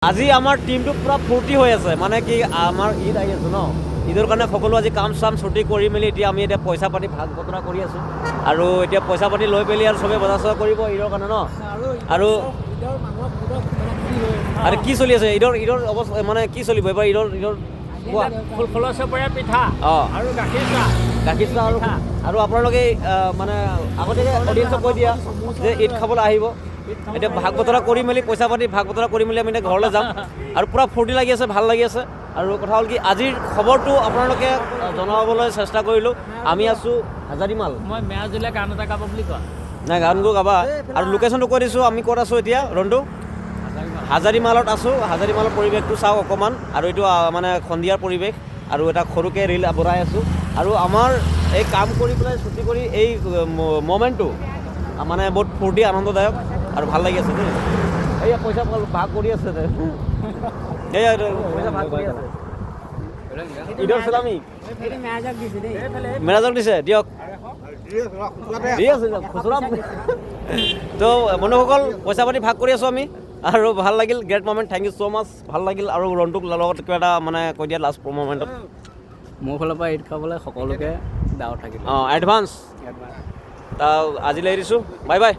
আজি আমাৰ টিমটো পুৰা ফূৰ্তি হৈ আছে মানে কি আমাৰ ঈদ আহি আছে ন ঈদৰ কাৰণে সকলো আজি কাম চাম ছুটি কৰি মেলি এতিয়া আমি এতিয়া পইচা পাতি ভাগ বতৰা কৰি আছোঁ আৰু এতিয়া পইচা পাতি লৈ পেলি আৰু চবেই বজাৰ চজাৰ কৰিব ঈদৰ কাৰণে ন আৰু আৰু কি চলি আছে ঈদৰ অৱস্থা মানে কি চলিব এইবাৰ ঈদৰ পিঠা অঁ আৰু গাখীৰ চাহ আৰু আপোনালোকে মানে আগতীয়াকৈ অডিয়েঞ্চক কৈ দিয়া যে ঈদ খাবলৈ আহিব এতিয়া ভাগ বতৰা কৰি মেলি পইচা পাতি ভাগ বতৰা কৰি মেলি আমি এতিয়া ঘৰলৈ যাম আৰু পূৰা ফূৰ্তি লাগি আছে ভাল লাগি আছে আৰু কথা হ'ল কি আজিৰ খবৰটো আপোনালোকে জনাবলৈ চেষ্টা কৰিলোঁ আমি আছোঁ হাজাৰিমাল মই মেয়াজুলীয়া গান এটা গাব বুলি কোৱা নাই গানটো গাবা আৰু লোকেশ্যনটো কৈ দিছোঁ আমি ক'ত আছোঁ এতিয়া ৰন্তু হাজাৰিমালত আছোঁ হাজাৰিমালৰ পৰিৱেশটো চাওক অকণমান আৰু এইটো মানে সন্ধিয়াৰ পৰিৱেশ আৰু এটা সৰুকৈ ৰিল বনাই আছোঁ আৰু আমাৰ এই কাম কৰি পেলাই ছুটি কৰি এই মমেণ্টটো মানে বহুত ফূৰ্তি আনন্দদায়ক আৰু ভাল লাগি আছে দেই এইয়া পইচা ভাগ কৰি আছে এইয়া পইচা ভাগ কৰি আছে ঈদৰ চালামি মেৰাজক দিছে দিয়ক দি আছে খুচুৰা তো বন্ধুসকল পইচা পাতি ভাগ কৰি আছোঁ আমি আৰু ভাল লাগিল great moment thank you so' much ভাল লাগিল আৰু ৰন্টুক লগত কিবা এটা মানে কৈ দিয়া লাষ্ট মমেণ্টত মোৰ ফালৰ পৰা ঈদ খাবলৈ সকলোকে দাও থাকিল অঁ এডভান্স আজিলৈ এৰিছোঁ বাই বাই